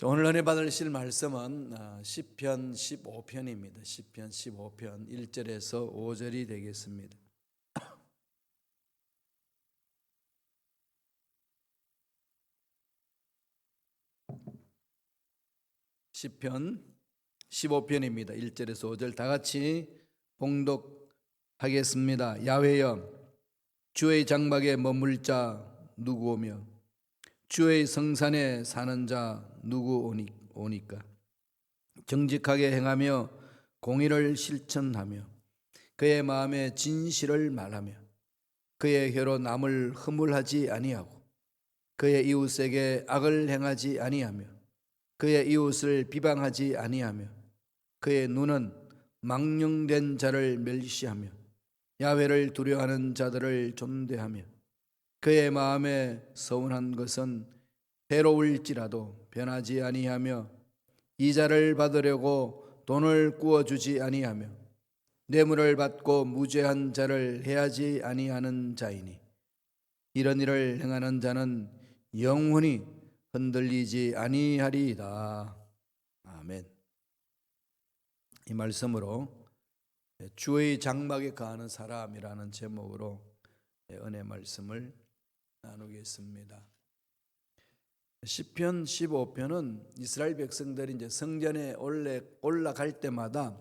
오늘 은혜 받으실 말씀은 시편 15편입니다. 시편 15편 1절에서 5절이 되겠습니다. 시편 15편입니다. 1절에서 5절 다 같이 봉독하겠습니다. 야훼여, 주의 장막에 머물 자 누구 오며 주의 성산에 사는 자 누구 오니까. 정직하게 행하며 공의를 실천하며 그의 마음에 진실을 말하며 그의 혀로 남을 허물하지 아니하고 그의 이웃에게 악을 행하지 아니하며 그의 이웃을 비방하지 아니하며 그의 눈은 망령된 자를 멸시하며 야훼를 두려워하는 자들을 존대하며 그의 마음에 서운한 것은 해로울지라도 변하지 아니하며 이자를 받으려고 돈을 구워주지 아니하며 뇌물을 받고 무죄한 자를 해하지 아니하는 자이니 이런 일을 행하는 자는 영원히 흔들리지 아니하리이다. 아멘. 이 말씀으로 주의 장막에 거하는 사람이라는 제목으로 은혜 말씀을 나누겠습니다. 시편 15편은 이스라엘 백성들이 이제 성전에 올라갈 때마다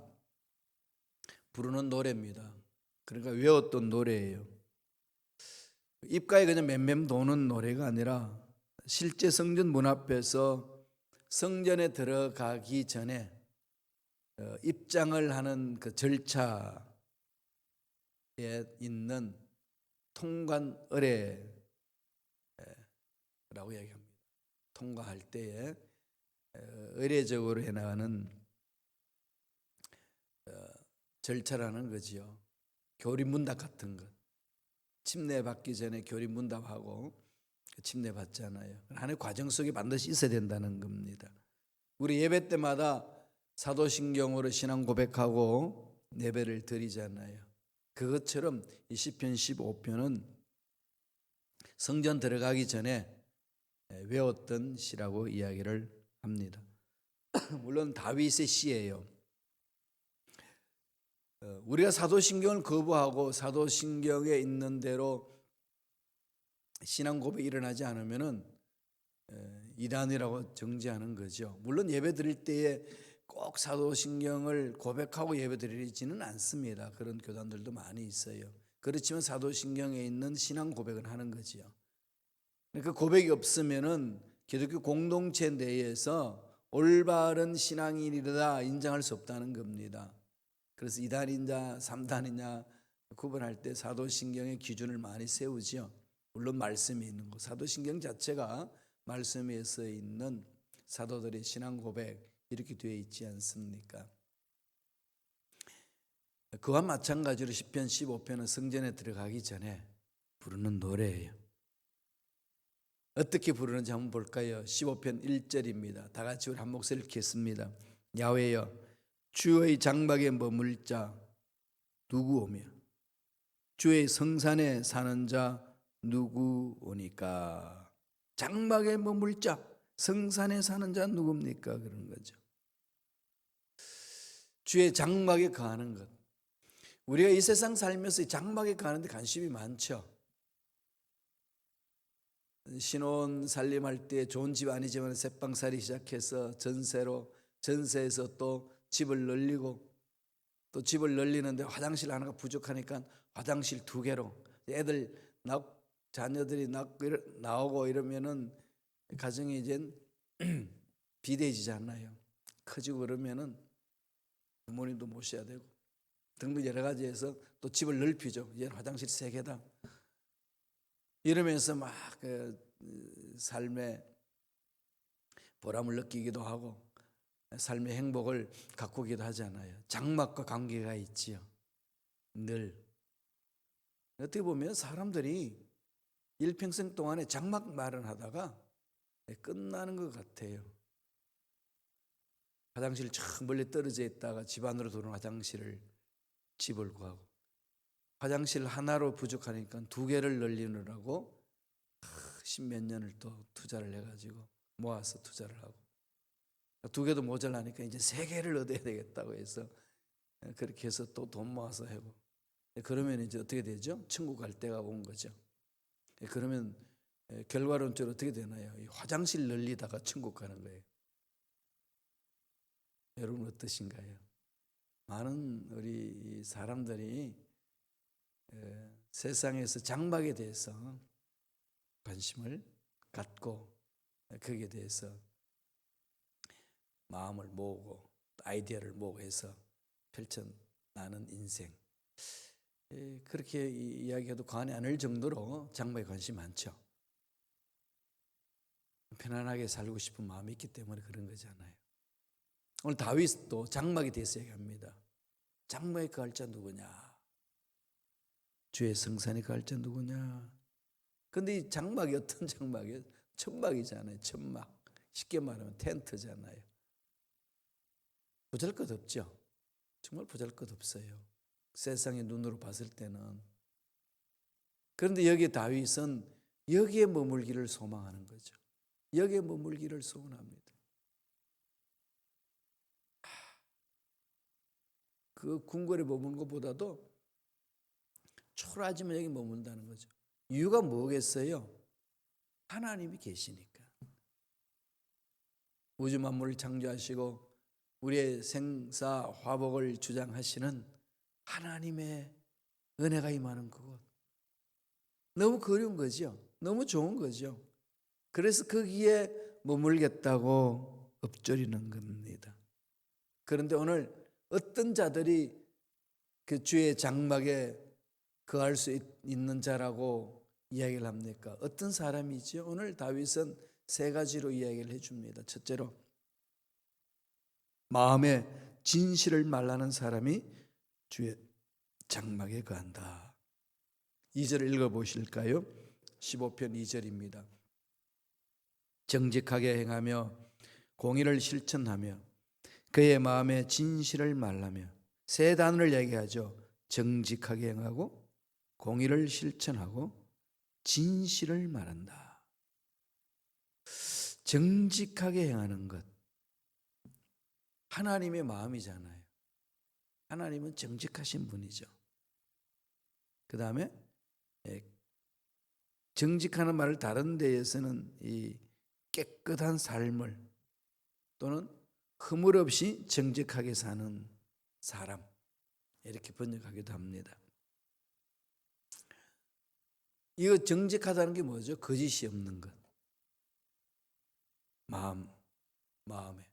부르는 노래입니다. 그러니까 외웠던 노래예요. 입가에 그냥 맴맴 도는 노래가 아니라 실제 성전 문 앞에서 성전에 들어가기 전에 입장을 하는 그 절차에 있는 통관 의례라고 얘기합니다. 통과할 때에 의례적으로 해나가는 절차라는 거지요. 교리문답 같은 것. 침례 받기 전에 교리문답하고 침례 받잖아요. 하나의 과정 속에 반드시 있어야 된다는 겁니다. 우리 예배 때마다 사도신경으로 신앙 고백하고 예배를 드리잖아요. 그것처럼 이 시편 15편은 성전 들어가기 전에 외웠던 시라고 이야기를 합니다. 물론 다윗의 시예요. 우리가 사도신경을 거부하고 사도신경에 있는 대로 신앙 고백이 일어나지 않으면은 이단이라고 정죄하는 거죠. 물론 예배 드릴 때에 꼭 사도신경을 고백하고 예배 드리지는 않습니다. 그런 교단들도 많이 있어요. 그렇지만 사도신경에 있는 신앙 고백은 하는 거지요. 그 고백이 없으면은 기독교 공동체 내에서 올바른 신앙인이다 인정할 수 없다는 겁니다. 그래서 2단이냐 3단이냐 구분할 때 사도신경의 기준을 많이 세우지요. 물론 말씀이 있는 거. 사도신경 자체가 말씀에 써 있는 사도들의 신앙 고백 이렇게 되어 있지 않습니까? 그와 마찬가지로 시편 15편은 성전에 들어가기 전에 부르는 노래예요. 어떻게 부르는지 한번 볼까요? 15편 1절입니다. 다 같이 우리 한 목소리를 읽겠습니다. 야훼여, 주의 장막에 머물 자 누구 오며 주의 성산에 사는 자 누구 오니까. 장막에 머물 자, 성산에 사는 자 누굽니까? 그런 거죠. 주의 장막에 거하는 것. 우리가 이 세상 살면서 장막에 거하는데 관심이 많죠. 신혼 살림할 때 좋은 집 아니지만 새방살이 시작해서 전세에서 또 집을 늘리고 또 집을 늘리는데 화장실 하나가 부족하니까 화장실 2개로 애들 자녀들이 나오고 이러면은 가정이 이제 비대해지잖아요. 커지고 그러면은 부모님도 모셔야 되고 등등 여러 가지에서 또 집을 넓히죠. 이제 화장실 3개다. 이러면서 막 삶의 보람을 느끼기도 하고 삶의 행복을 가꾸기도 하잖아요. 장막과 관계가 있지요. 늘 어떻게 보면 사람들이 일평생 동안에 장막 마련하다가 끝나는 것 같아요. 화장실 저 멀리 떨어져 있다가 집 안으로 들어온 화장실을 집을 구하고 화장실 하나로 부족하니까 2개를 늘리느라고 십몇 년을 또 투자를 해가지고 모아서 투자를 하고 2개도 모자라니까 이제 3개를 얻어야 되겠다고 해서 그렇게 해서 또 돈 모아서 하고, 그러면 이제 어떻게 되죠? 천국 갈 때가 온 거죠. 그러면 결과론적으로 어떻게 되나요? 화장실 널리다가 천국 가는 거예요. 여러분 어떠신가요? 많은 우리 사람들이 세상에서 장막에 대해서 관심을 갖고 거기에 대해서 마음을 모으고 아이디어를 모으고 해서 펼쳐나는 인생, 그렇게 이야기해도 과언이 아닐 정도로 장막에 관심이 많죠. 편안하게 살고 싶은 마음이 있기 때문에 그런 거잖아요. 오늘 다윗도 장막에 대해서 얘기합니다. 장막에 거할 자 누구냐? 주의 성산에 거할 자 누구냐? 근데 이 장막이 어떤 장막이에요? 천막이잖아요. 천막. 쉽게 말하면 텐트잖아요. 보잘것없죠. 정말 보잘것없어요. 세상의 눈으로 봤을 때는. 그런데 여기에 다윗은 여기에 머물기를 소망하는 거죠. 여기에 머물기를 소원합니다. 그 궁궐에 머무는 것보다도 초라하지만 여기 머문다는 거죠. 이유가 뭐겠어요? 하나님이 계시니까. 우주 만물을 창조하시고 우리의 생사 화복을 주장하시는 하나님의 은혜가 임하는 그곳. 너무 그리운 거죠. 너무 좋은 거죠. 그래서 거기에 머물겠다고 읊조리는 겁니다. 그런데 오늘 어떤 자들이 그 주의 장막에 거할 수 있는 자라고 이야기를 합니까? 어떤 사람이죠? 오늘 다윗은 3가지로 이야기를 해줍니다. 첫째로, 마음에 진실을 말하는 사람이 주의 장막에 거한다. 2절을 읽어보실까요? 15편 2절입니다. 정직하게 행하며 공의를 실천하며 그의 마음에 진실을 말하며, 3단어를 얘기하죠. 정직하게 행하고 공의를 실천하고 진실을 말한다. 정직하게 행하는 것, 하나님의 마음이잖아요. 하나님은 정직하신 분이죠. 그 다음에 정직하는 말을 다른 데에서는 이 깨끗한 삶을 또는 허물 없이 정직하게 사는 사람, 이렇게 번역하기도 합니다. 이거 정직하다는 게 뭐죠? 거짓이 없는 것. 마음에.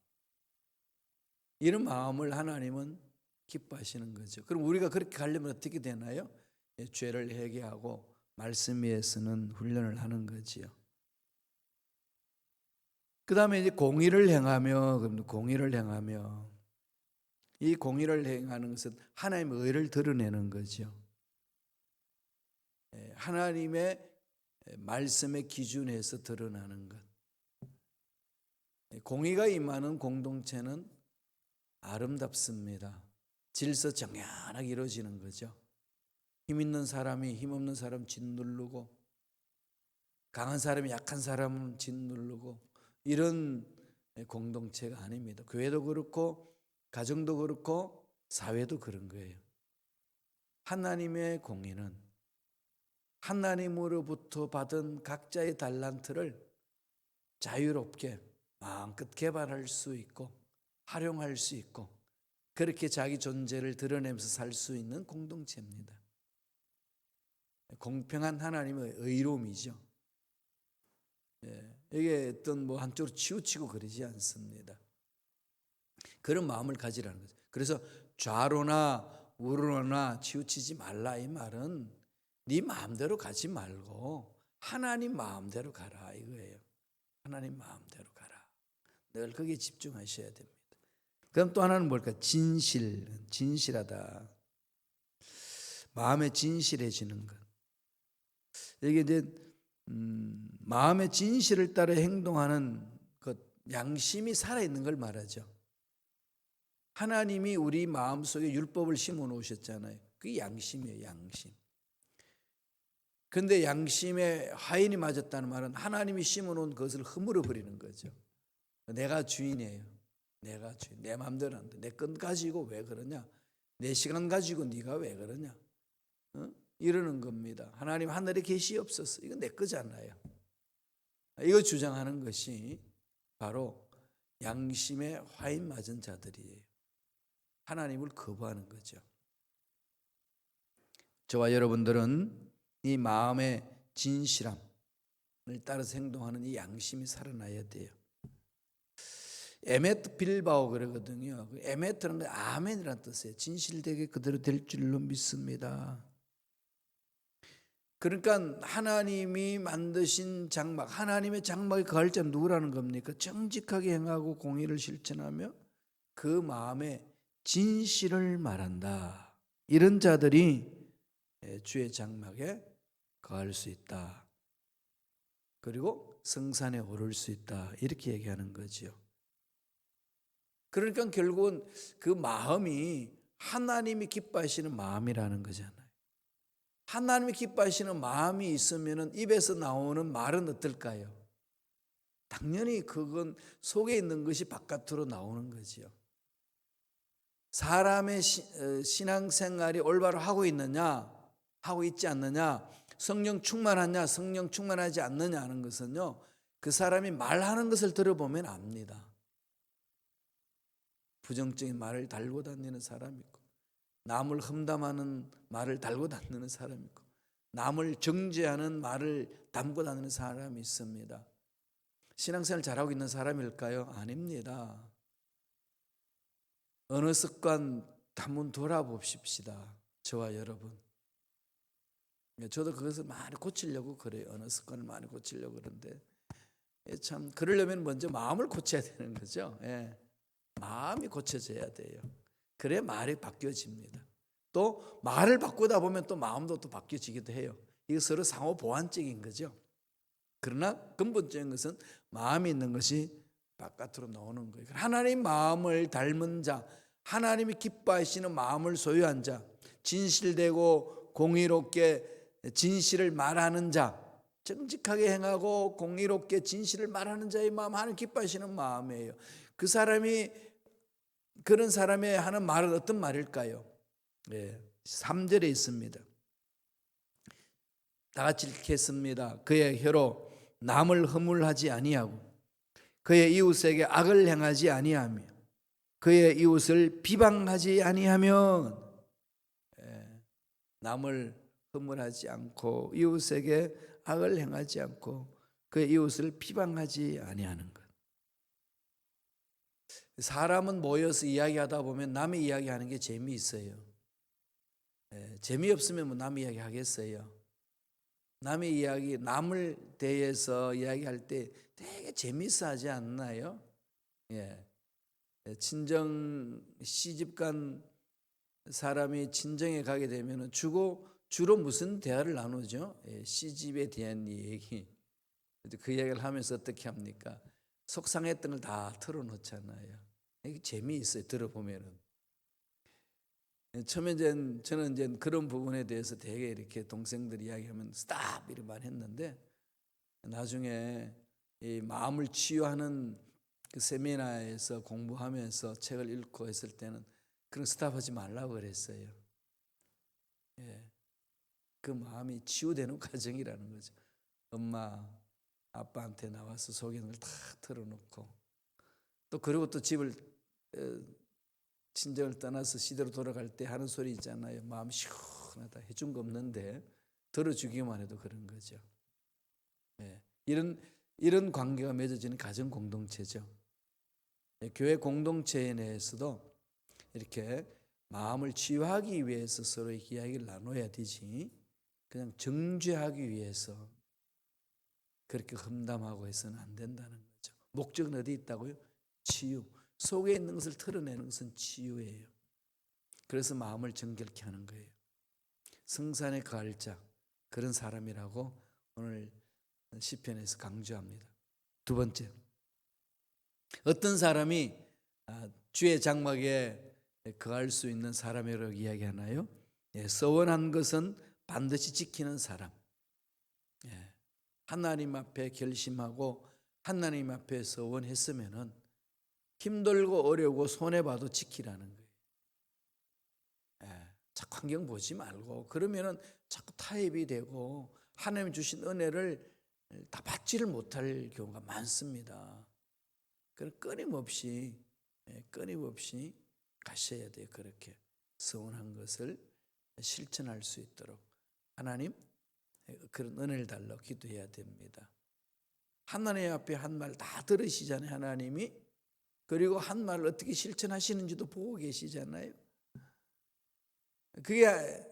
이런 마음을 하나님은 기뻐하시는 거죠. 그럼 우리가 그렇게 가려면 어떻게 되나요? 죄를 회개하고 말씀 위에서는 훈련을 하는 거지요. 그 다음에 이제 공의를 행하며, 이 공의를 행하는 것은 하나님의 의를 드러내는 거죠. 하나님의 말씀의 기준에서 드러나는 것. 공의가 임하는 공동체는 아름답습니다. 질서정연하게 이루어지는 거죠. 힘 있는 사람이 힘 없는 사람 짓누르고, 강한 사람이 약한 사람은 짓누르고, 이런 공동체가 아닙니다. 교회도 그렇고 가정도 그렇고 사회도 그런 거예요. 하나님의 공의는 하나님으로부터 받은 각자의 달란트를 자유롭게 마음껏 개발할 수 있고 활용할 수 있고 그렇게 자기 존재를 드러내면서 살 수 있는 공동체입니다. 공평한 하나님의 의로움이죠. 이게 어떤 한쪽으로 치우치고 그러지 않습니다. 그런 마음을 가지라는 거죠. 그래서 좌로나 우로나 치우치지 말라, 이 말은 네 마음대로 가지 말고 하나님 마음대로 가라 이거예요. 하나님 마음대로 가라. 늘 거기에 집중하셔야 됩니다. 그럼 또 하나는 뭘까? 진실하다. 마음에 진실해지는 것. 이게 이제 마음의 진실을 따라 행동하는 것, 양심이 살아있는 걸 말하죠. 하나님이 우리 마음속에 율법을 심어 놓으셨잖아요. 그게 양심이에요, 양심. 그런데 양심에 하인이 맞았다는 말은 하나님이 심어 놓은 것을 허물어 버리는 거죠. 내가 주인이에요. 내가 주인, 내 마음대로 안 돼. 내 것 가지고 왜 그러냐? 내 시간 가지고 네가 왜 그러냐? 어? 이러는 겁니다. 하나님 하늘에 계시옵소서. 이건 내 거잖아요. 이거 주장하는 것이 바로 양심에 화인 맞은 자들이에요. 하나님을 거부하는 거죠. 저와 여러분들은 이 마음의 진실함을 따라서 행동하는 이 양심이 살아나야 돼요. 에메트 빌바오 그러거든요. 에메트는 아멘이라는 뜻이에요. 진실되게 그대로 될 줄로 믿습니다. 그러니까 하나님이 만드신 장막, 하나님의 장막에 거할 자는 누구라는 겁니까? 정직하게 행하고 공의를 실천하며 그 마음에 진실을 말한다. 이런 자들이 주의 장막에 거할 수 있다. 그리고 성산에 오를 수 있다. 이렇게 얘기하는 거죠. 그러니까 결국은 그 마음이 하나님이 기뻐하시는 마음이라는 거잖아요. 하나님이 기뻐하시는 마음이 있으면 입에서 나오는 말은 어떨까요? 당연히 그건 속에 있는 것이 바깥으로 나오는 거지요. 사람의 신앙생활이 올바로 하고 있느냐, 하고 있지 않느냐, 성령 충만하냐, 성령 충만하지 않느냐 하는 것은요, 그 사람이 말하는 것을 들어보면 압니다. 부정적인 말을 달고 다니는 사람이 있고, 남을 험담하는 말을 달고 다니는 사람이 있고, 남을 정죄하는 말을 담고 다니는 사람이 있습니다. 신앙생활 잘하고 있는 사람일까요? 아닙니다. 어느 습관 한번 돌아봅시다. 저와 여러분. 저도 그것을 많이 고치려고 그래요. 어느 습관을 많이 고치려고 그러는데 참 그러려면 먼저 마음을 고쳐야 되는 거죠. 예. 마음이 고쳐져야 돼요. 그래야 말이 바뀌어집니다. 또 말을 바꾸다 보면 또 마음도 또 바뀌어지기도 해요. 이게 서로 상호 보완적인 거죠. 그러나 근본적인 것은 마음이 있는 것이 바깥으로 나오는 거예요. 하나님 마음을 닮은 자, 하나님이 기뻐하시는 마음을 소유한 자, 진실되고 공의롭게 진실을 말하는 자, 정직하게 행하고 공의롭게 진실을 말하는 자의 마음, 하나님 기뻐하시는 마음이에요. 그 사람이 그런 사람의 하는 말은 어떤 말일까요? 3절에 있습니다. 다 같이 읽겠습니다. 그의 혀로 남을 허물하지 아니하고 그의 이웃에게 악을 행하지 아니하며 그의 이웃을 비방하지 아니하면, 남을 허물하지 않고 이웃에게 악을 행하지 않고 그의 이웃을 비방하지 아니하는 것. 사람은 모여서 이야기하다 보면 남의 이야기하는 게 재미있어요. 재미없으면 뭐 남 이야기 하겠어요. 남의 이야기, 남을 대해서 이야기할 때 되게 재미있어 하지 않나요? 친정 시집간 사람이 친정에 가게 되면 주로 무슨 대화를 나누죠? 시집에 대한 얘기. 그 이야기를 하면서 어떻게 합니까? 속상했던 걸 다 털어놓잖아요. 이게 재미있어요. 들어보면은. 처음에 저는 이제 그런 부분에 대해서 되게 이렇게 동생들이 이야기하면 스탑 이런 말 했는데, 나중에 이 마음을 치유하는 그 세미나에서 공부하면서 책을 읽고 했을 때는 그런 스탑하지 말라고 그랬어요. 그 마음이 치유되는 과정이라는 거죠. 엄마, 아빠한테 나와서 속에 있는 걸 다 털어놓고 또 그리고 또 집을 친정을 떠나서 시대로 돌아갈 때 하는 소리 있잖아요. 마음 시원하다. 해준 거 없는데 들어주기만 해도 그런 거죠. 이런 관계가 맺어지는 가정 공동체죠. 교회 공동체 내에서도 이렇게 마음을 치유하기 위해서 서로 이야기를 나눠야 되지, 그냥 정죄하기 위해서 그렇게 험담하고 해서는 안 된다는 거죠. 목적은 어디 있다고요? 치유. 속에 있는 것을 털어내는 것은 치유예요. 그래서 마음을 정결케 하는 거예요. 성산에 거할 자, 그런 사람이라고 오늘 시편에서 강조합니다. 두 번째, 어떤 사람이 주의 장막에 거할 수 있는 사람이라고 이야기하나요? 서원한 것은 반드시 지키는 사람. 하나님 앞에 결심하고 하나님 앞에 서원했으면은 힘들고 어려우고 손해봐도 지키라는 거예요. 자꾸 환경 보지 말고 그러면은 자꾸 타협이 되고 하나님 주신 은혜를 다 받지를 못할 경우가 많습니다. 그럼 끊임없이 가셔야 돼요. 그렇게 서운한 것을 실천할 수 있도록 하나님 그런 은혜를 달라고 기도해야 됩니다. 하나님 앞에 한 말 다 들으시잖아요. 하나님이. 그리고 한 말을 어떻게 실천하시는지도 보고 계시잖아요. 그게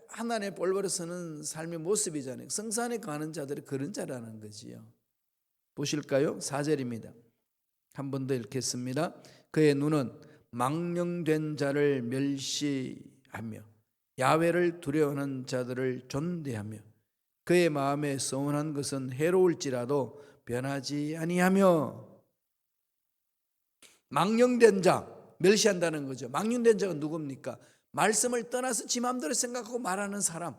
하나님의 볼보로 서는 삶의 모습이잖아요. 성산에 가는 자들이 그런 자라는 거지요. 보실까요? 4절입니다. 한 번 더 읽겠습니다. 그의 눈은 망령된 자를 멸시하며 야훼를 두려워하는 자들을 존대하며 그의 마음에 서운한 것은 해로울지라도 변하지 아니하며. 망령된 자 멸시한다는 거죠. 망령된 자가 누굽니까? 말씀을 떠나서 지 마음대로 생각하고 말하는 사람.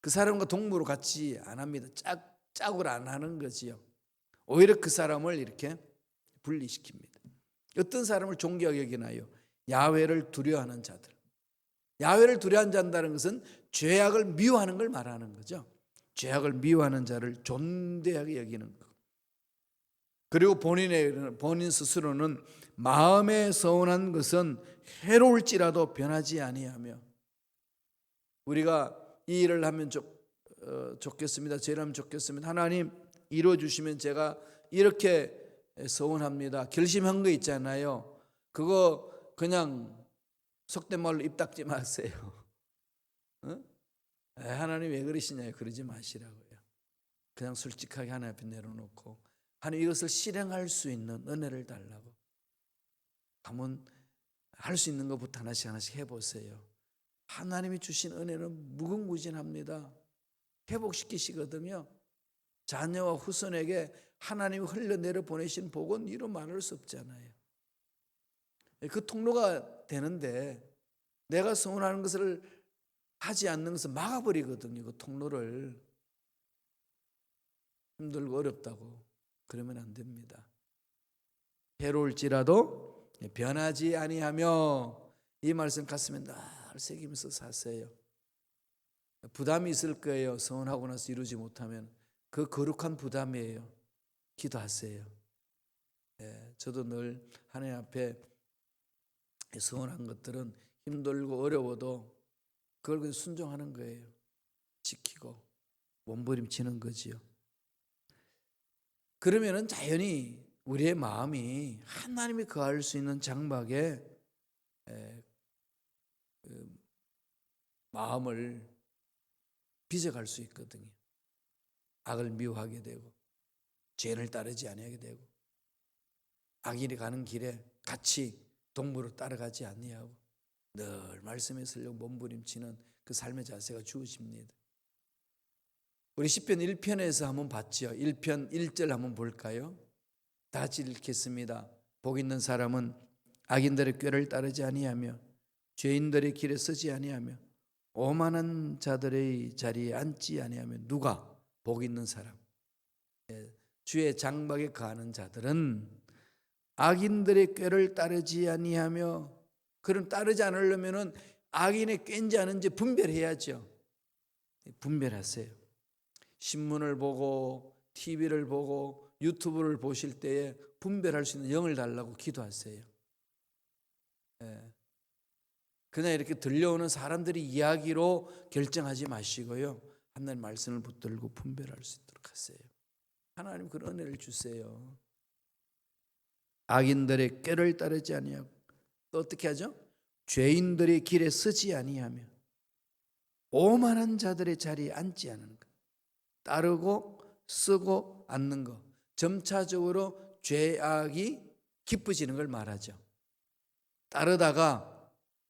그 사람과 동무로 같이 안 합니다. 짝을 안 하는 거지요. 오히려 그 사람을 이렇게 분리시킵니다. 어떤 사람을 존귀하게 여기나요? 야훼를 두려워하는 자들. 야훼를 두려워한다는 것은 죄악을 미워하는 걸 말하는 거죠. 죄악을 미워하는 자를 존대하게 여기는 것. 그리고 본인 스스로는 마음에 서운한 것은 해로울지라도 변하지 아니하며. 우리가 이 일을 하면 좋겠습니다. 저를 하면 좋겠습니다. 하나님 이루어 주시면 제가 이렇게 서운합니다. 결심한 거 있잖아요. 그거 그냥 속된 말로 입 닫지 마세요. 하나님 왜 그러시냐요? 그러지 마시라고요. 그냥 솔직하게 하나님 앞에 내려놓고 하나님 이것을 실행할 수 있는 은혜를 달라고. 한번 할 수 있는 것부터 하나씩 해보세요. 하나님이 주신 은혜는 무궁무진합니다. 회복시키시거든요. 자녀와 후손에게 하나님이 흘려내려 보내신 복은 이루 말할 수 없잖아요. 그 통로가 되는데 내가 서운하는 것을 하지 않는 것을 막아버리거든요. 그 통로를. 힘들고 어렵다고 그러면 안 됩니다. 해로울지라도 변하지 아니하며. 이 말씀 가슴에 늘 새기면서 사세요. 부담이 있을 거예요. 서운하고 나서 이루지 못하면. 그 거룩한 부담이에요. 기도하세요. 저도 늘 하나님 앞에 서운한 것들은 힘들고 어려워도 그걸 순종하는 거예요. 지키고 몸부림치는 거지요. 그러면은 자연히 우리의 마음이 하나님이 거할 수 있는 장막에 마음을 빚어갈 수 있거든요. 악을 미워하게 되고 죄를 따르지 아니하게 되고 악인이 가는 길에 같이 동무로 따라가지 아니하고 늘 말씀에 서려고 몸부림치는 그 삶의 자세가 주어집니다. 우리 시편 1편에서 한번 봤죠. 1편 1절 한번 볼까요? 다 같이 읽겠습니다. 복 있는 사람은 악인들의 꾀를 따르지 아니하며 죄인들의 길에 서지 아니하며 오만한 자들의 자리에 앉지 아니하며. 누가? 복 있는 사람. 주의 장막에 거하는 자들은 악인들의 꾀를 따르지 아니하며. 그럼 따르지 않으려면 악인의 꾀인지 아닌지 분별해야죠. 분별하세요. 신문을 보고 TV를 보고 유튜브를 보실 때에 분별할 수 있는 영을 달라고 기도하세요. 그냥 이렇게 들려오는 사람들의 이야기로 결정하지 마시고요. 하나님 말씀을 붙들고 분별할 수 있도록 하세요. 하나님 그런 은혜를 주세요. 악인들의 꾀를 따르지 아니하고 또 어떻게 하죠? 죄인들의 길에 서지 아니하며 오만한 자들의 자리에 앉지 않는 것. 따르고 쓰고 앉는 것. 점차적으로 죄악이 깊어지는 걸 말하죠. 따르다가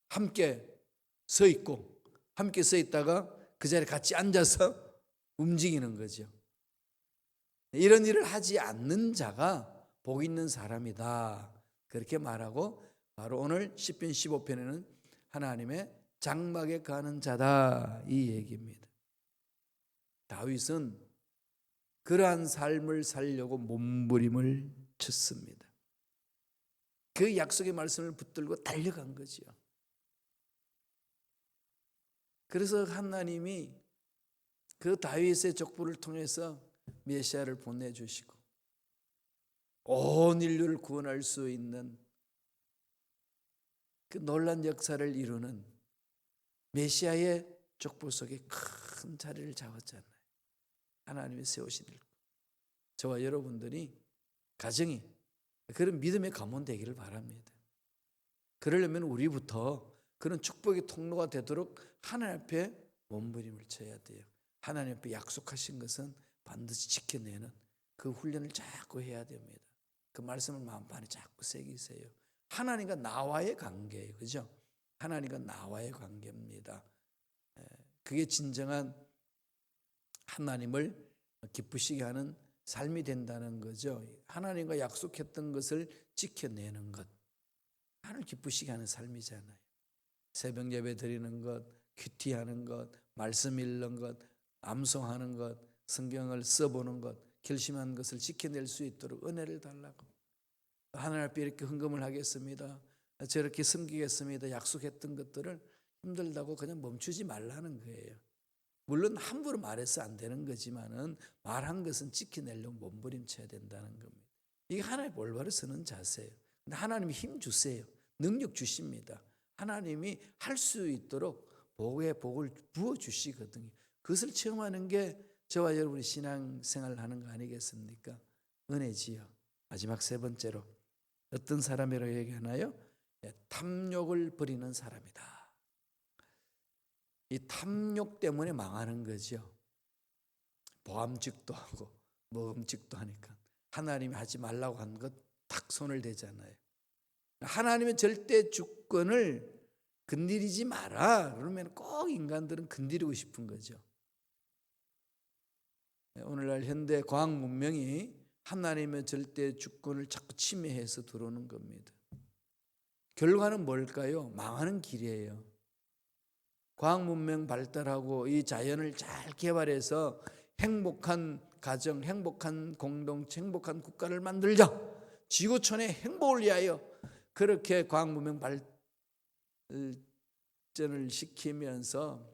함께 서 있고 함께 서 있다가 그 자리에 같이 앉아서 움직이는 거죠. 이런 일을 하지 않는 자가 복 있는 사람이다. 그렇게 말하고 바로 오늘 시편 15편에는 하나님의 장막에 가는 자다 이 얘기입니다. 다윗은 그러한 삶을 살려고 몸부림을 쳤습니다. 그 약속의 말씀을 붙들고 달려간 거죠. 그래서 하나님이 그 다윗의 족보를 통해서 메시아를 보내주시고 온 인류를 구원할 수 있는 그 놀란 역사를 이루는 메시아의 족보 속에 큰 자리를 잡았잖아요. 하나님이 세우신 일. 저와 여러분들이 가정이 그런 믿음의 가문 되기를 바랍니다. 그러려면 우리부터 그런 축복의 통로가 되도록 하나님 앞에 몸부림을 쳐야 돼요. 하나님 앞에 약속하신 것은 반드시 지켜내는 그 훈련을 자꾸 해야 됩니다. 그 말씀을 마음판에 자꾸 새기세요. 하나님과 나와의 관계예요. 그죠? 하나님과 나와의 관계입니다. 그게 진정한 하나님을 기쁘시게 하는 삶이 된다는 거죠. 하나님과 약속했던 것을 지켜내는 것. 하나님을 기쁘시게 하는 삶이잖아요. 새벽 예배 드리는 것, 큐티하는 것, 말씀 읽는 것, 암송하는 것, 성경을 써보는 것, 결심한 것을 지켜낼 수 있도록 은혜를 달라고. 하나님 앞에 이렇게 헌금을 하겠습니다. 저렇게 섬기겠습니다. 약속했던 것들을 힘들다고 그냥 멈추지 말라는 거예요. 물론 함부로 말해서 안 되는 거지만은 말한 것은 지켜내려고 몸부림쳐야 된다는 겁니다. 이게 하나님의 올바로 서는 자세예요. 근데 하나님이 힘 주세요. 능력 주십니다. 하나님이 할 수 있도록 복에 복을 부어 주시거든요. 그것을 체험하는 게 저와 여러분이 신앙생활을 하는 거 아니겠습니까? 은혜지요. 마지막 세 번째로 어떤 사람이라고 얘기하나요? 탐욕을 버리는 사람이다. 이 탐욕 때문에 망하는 거죠. 보암직도 하고 먹음직도 하니까 하나님이 하지 말라고 한 것 딱 손을 대잖아요. 하나님의 절대 주권을 건드리지 마라. 그러면 꼭 인간들은 건드리고 싶은 거죠. 오늘날 현대 과학 문명이 하나님의 절대 주권을 자꾸 침해해서 들어오는 겁니다. 결과는 뭘까요? 망하는 길이에요. 과학 문명 발달하고 이 자연을 잘 개발해서 행복한 가정, 행복한 공동체, 행복한 국가를 만들자. 지구촌의 행복을 위하여 그렇게 과학 문명 발전을 시키면서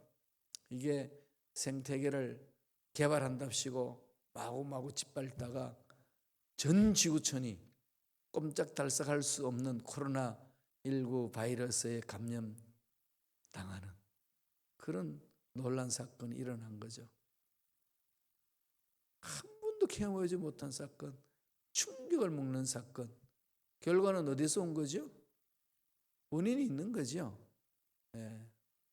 이게 생태계를 개발한답시고 마구마구 짓밟다가 전 지구촌이 꼼짝달싹할 수 없는 코로나19 바이러스에 감염당하는 그런 놀란 사건이 일어난 거죠. 한 번도 경험하지 못한 사건, 충격을 먹는 사건. 결과는 어디서 온 거죠? 원인이 있는 거죠.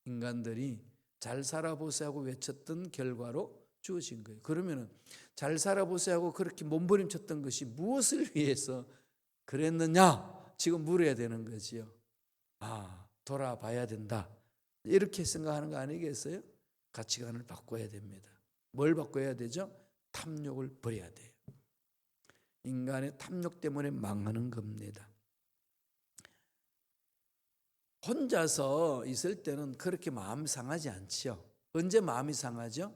인간들이 잘 살아보세요 하고 외쳤던 결과로 주어진 거예요. 그러면 잘 살아보세요 하고 그렇게 몸부림쳤던 것이 무엇을 위해서 그랬느냐? 지금 물어야 되는 거지요. 돌아봐야 된다. 이렇게 생각하는 거 아니겠어요? 가치관을 바꿔야 됩니다. 뭘 바꿔야 되죠? 탐욕을 버려야 돼요. 인간의 탐욕 때문에 망하는 겁니다. 혼자서 있을 때는 그렇게 마음 상하지 않지요. 언제 마음이 상하죠?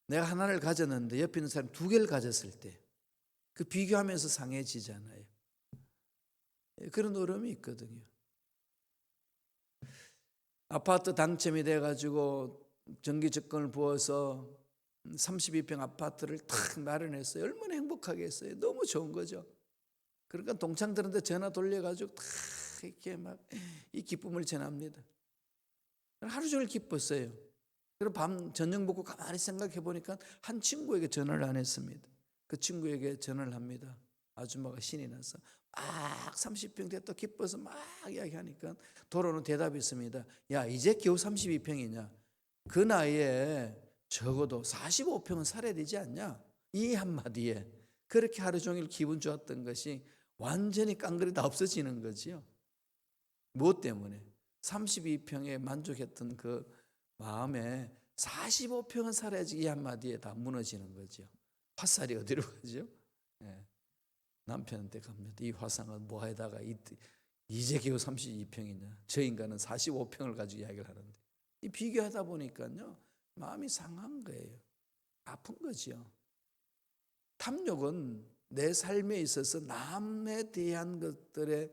내가 하나를 가졌는데 옆에 있는 사람이 두 개를 가졌을 때 그 비교하면서 상해지잖아요. 그런 어려움이 있거든요. 아파트 당첨이 돼가지고 정기 적금을 부어서 32평 아파트를 탁 마련했어요. 얼마나 행복하겠어요. 너무 좋은 거죠. 그러니까 동창들한테 전화 돌려가지고 탁 이렇게 막 이 기쁨을 전합니다. 하루 종일 기뻤어요. 그리고 밤 저녁 먹고 가만히 생각해 보니까 한 친구에게 전화를 안 했습니다. 그 친구에게 전화를 합니다. 아줌마가 신이 나서 막 30평 됐다 기뻐서 막 이야기하니까 돌아오는 대답이 있습니다. 야, 이제 겨우 32평이냐? 그 나이에 적어도 45평은 살아야 되지 않냐? 이 한마디에 그렇게 하루 종일 기분 좋았던 것이 완전히 깡그리 다 없어지는 거지요. 무엇 때문에? 32평에 만족했던 그 마음에 45평은 살아야지 이 한마디에 다 무너지는 거죠. 화살이 어디로 가죠? 남편한테 갑니다. 이 화상은 뭐에다가 이제 겨우 32평이냐? 저 인간은 45평을 가지고 이야기를 하는데 이 비교하다 보니까요 마음이 상한 거예요. 아픈 거죠. 탐욕은 내 삶에 있어서 남에 대한 것들에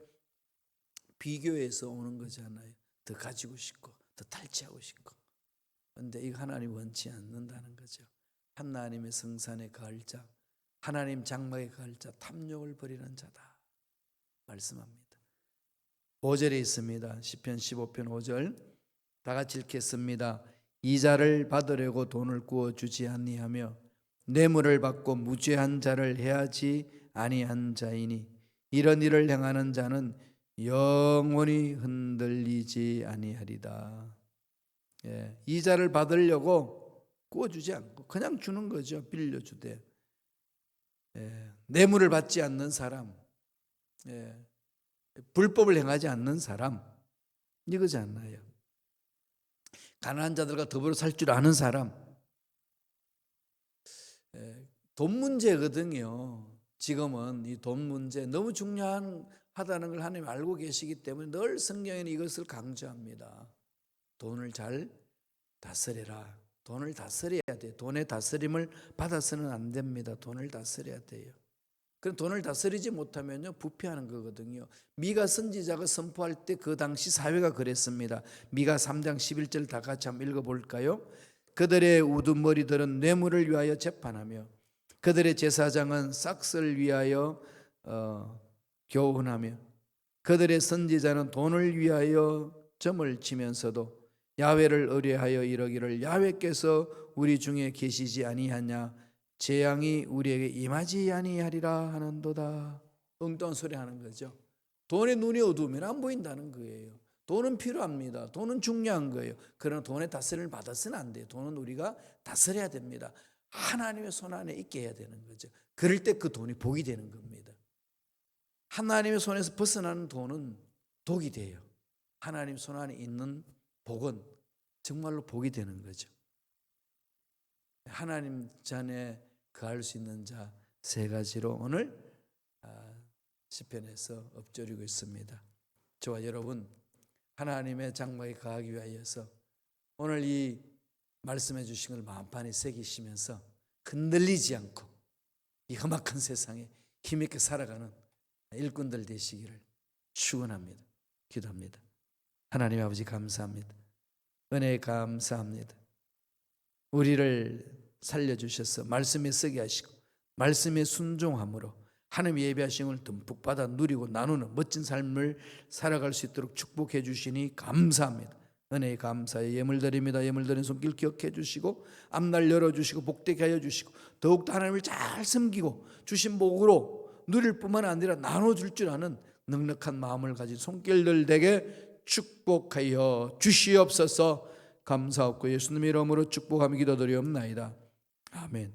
비교해서 오는 거잖아요. 더 가지고 싶고 더 탈취하고 싶고. 그런데 이거 하나님 원치 않는다는 거죠. 하나님의 성산에 거할 자, 하나님 장막에 거할 자, 탐욕을 버리는 자다 말씀합니다. 5절에 있습니다. 시편 15편 5절 다 같이 읽겠습니다. 이자를 받으려고 돈을 구워주지 아니하며 뇌물을 받고 무죄한 자를 해하지 아니한 자이니 이런 일을 행하는 자는 영원히 흔들리지 아니하리다. 예, 이자를 받으려고 구워주지 않고 그냥 주는 거죠. 빌려주되. 예, 뇌물을 받지 않는 사람, 예, 불법을 행하지 않는 사람, 이거지 않나요? 가난한 자들과 더불어 살 줄 아는 사람. 예, 돈 문제거든요. 지금은 이 돈 문제 너무 중요하다는 걸 하나님 알고 계시기 때문에 늘 성경에는 이것을 강조합니다. 돈을 잘 다스려라. 돈을 다스려야 돼요. 돈의 다스림을 받아서는 안 됩니다. 돈을 다스려야 돼요. 그럼 돈을 다스리지 못하면요 부패하는 거거든요. 미가 선지자가 선포할 때 그 당시 사회가 그랬습니다. 미가 3장 11절 다 같이 한번 읽어볼까요? 그들의 우두머리들은 뇌물을 위하여 재판하며 그들의 제사장은 싹스를 위하여 교훈하며 그들의 선지자는 돈을 위하여 점을 치면서도 야훼를 의뢰하여 이러기를 야훼께서 우리 중에 계시지 아니하냐 재앙이 우리에게 임하지 아니하리라 하는도다. 엉뚱한 소리 하는 거죠. 돈에 눈이 어두우면 안 보인다는 거예요. 돈은 필요합니다. 돈은 중요한 거예요. 그러나 돈의 다스림을 받아서는 안 돼요. 돈은 우리가 다스려야 됩니다. 하나님의 손 안에 있게 해야 되는 거죠. 그럴 때 그 돈이 복이 되는 겁니다. 하나님의 손에서 벗어나는 돈은 독이 돼요. 하나님 손 안에 있는 복은 정말로 복이 되는 거죠. 하나님 전에 거할 수 있는 자 세 가지로 오늘 시편에서 엎조리고 있습니다. 저와 여러분 하나님의 장막에 거하기 위하여서 오늘 이 말씀해 주신 걸 마음판에 새기시면서 흔들리지 않고 이 험악한 세상에 힘있게 살아가는 일꾼들 되시기를 축원합니다. 기도합니다. 하나님 아버지 감사합니다. 은혜에 감사합니다. 우리를 살려주셔서 말씀에 쓰게 하시고 말씀에 순종함으로 하나님 예배하신 걸 듬뿍 받아 누리고 나누는 멋진 삶을 살아갈 수 있도록 축복해 주시니 감사합니다. 은혜에 감사해 예물 드립니다. 예물 드린 손길 기억해 주시고 앞날 열어주시고 복되게 하여 주시고 더욱더 하나님을 잘 섬기고 주신 복으로 누릴 뿐만 아니라 나눠줄 줄 아는 넉넉한 마음을 가진 손길들 되게 축복하여 주시옵소서. 감사하고 예수님의 이름으로 축복하며 기도드리옵나이다. 아멘.